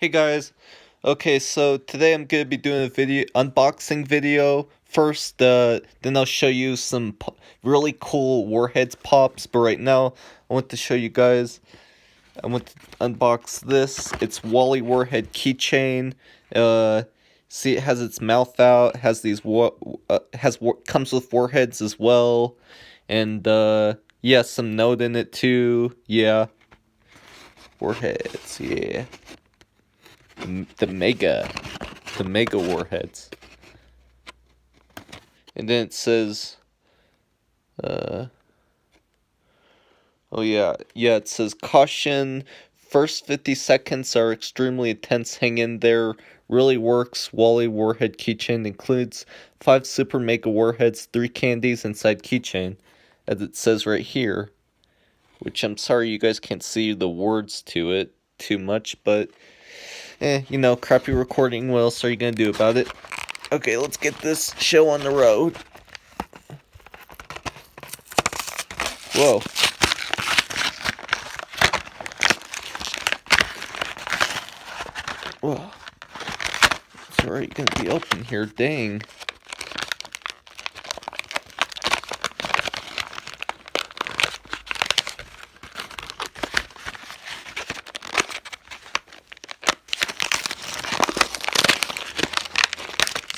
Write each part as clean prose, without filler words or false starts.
Hey guys, okay, so today I'm gonna be doing a video unboxing video. First, then I'll show you some really cool Warheads pops. But right now, I want to show you guys. I want to unbox this. It's Wally Warhead Keychain. Uh, See, it has its mouth out. Has these comes with warheads as well, and yeah, some note in it too. Yeah, warheads. Yeah. The mega warheads, and then it says, uh, oh yeah, it says caution. First 50 seconds are extremely intense. Hang in there. Really works. Wally Warhead Keychain includes 5 super mega warheads, 3 candies inside keychain, as it says right here. Which I'm sorry you guys can't see the words to it too much, but crappy recording. What else are you gonna do about it? Okay, let's get this show on the road. Whoa. Whoa. It's already gonna be open here, dang.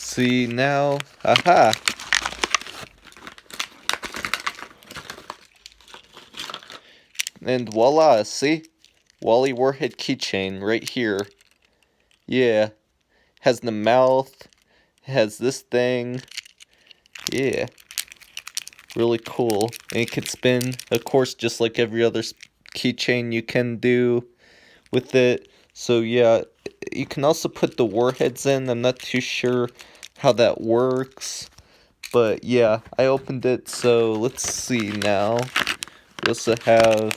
See now, aha. And voila, see? Wally Warhead Keychain right here. Yeah. Has the mouth, has this thing. Yeah. Really cool. And it can spin, of course, just like every other keychain you can do with it. So yeah, you can also put the warheads in. I'm not too sure how that works. But yeah, I opened it, so let's see now. We also have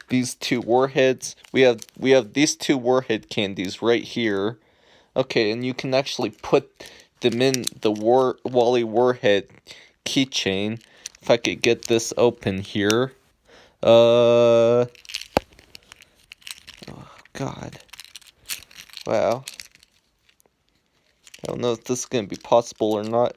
these 2 warheads. We have these 2 warhead candies right here. Okay, and you can actually put them in the Wally Warhead keychain. If I could get this open here. Oh God. Wow. I don't know if this is gonna be possible or not.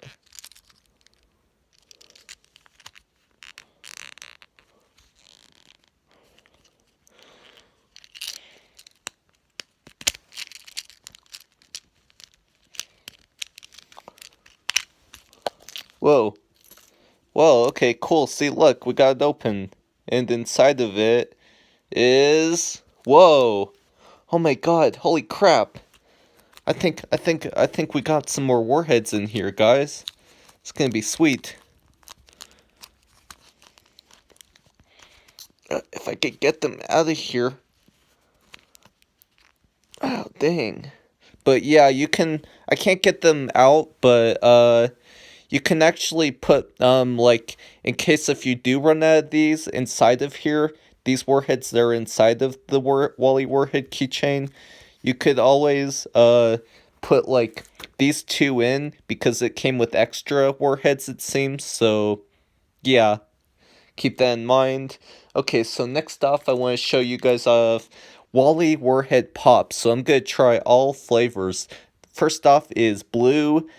Whoa. Whoa, okay, cool. See, look, we got it open. And inside of it is... Whoa. Oh my God, holy crap. I think we got some more warheads in here, guys. It's gonna be sweet. If I could get them out of here. Oh, dang. But yeah, I can't get them out, but you can actually put like, in case if you do run out of these inside of here, these warheads that are inside of the Wally Warhead keychain, you could always put like these 2 in, because it came with extra warheads, it seems. So yeah, keep that in mind. Okay, so next off, I want to show you guys Wally Warhead Pops. So I'm gonna try all flavors. First off is blue,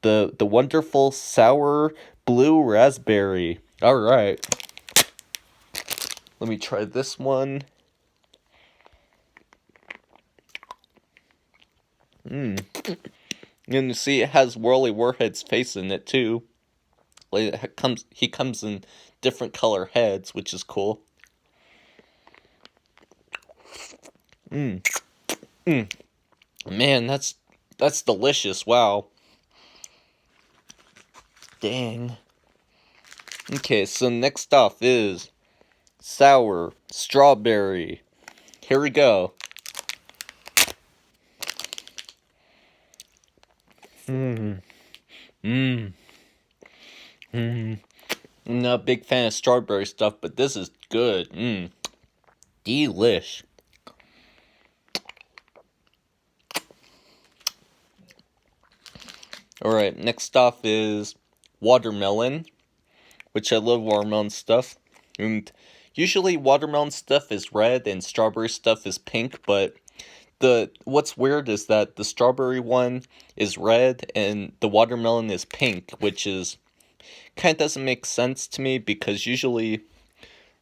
the wonderful sour blue raspberry. All right, let me try this one. And you see, it has Wally Warhead's face in it too. Like he comes in different color heads, which is cool. Man, that's delicious. Wow. Dang. Okay, so next off is sour strawberry. Here we go. I'm not a big fan of strawberry stuff, but this is good. Delish. Alright, next off is watermelon, which I love watermelon stuff. And Usually watermelon stuff is red and strawberry stuff is pink, but what's weird is that the strawberry one is red and the watermelon is pink, which is kind of doesn't make sense to me because usually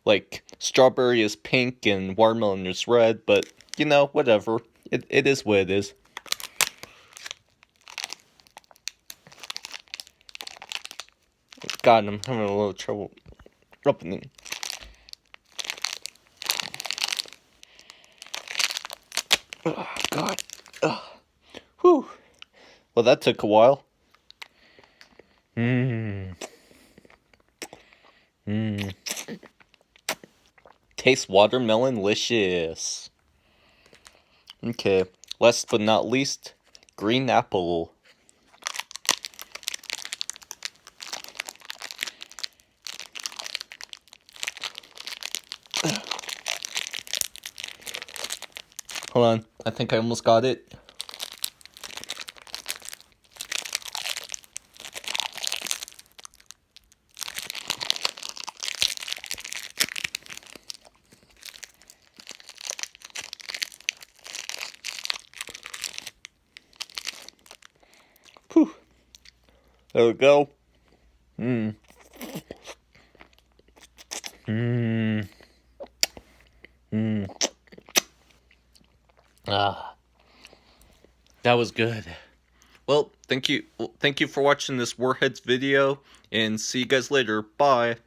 like strawberry is pink and watermelon is red, but you know, whatever. It is what it is. God, I'm having a little trouble opening. Oh, God. Ugh. Whew. Well, that took a while. Tastes watermelon-licious. Okay. Last but not least, green apple. Hold on. I think I almost got it. Whew. There we go. Ah, that was good. Well, thank you for watching this Warheads video, and see you guys later. Bye.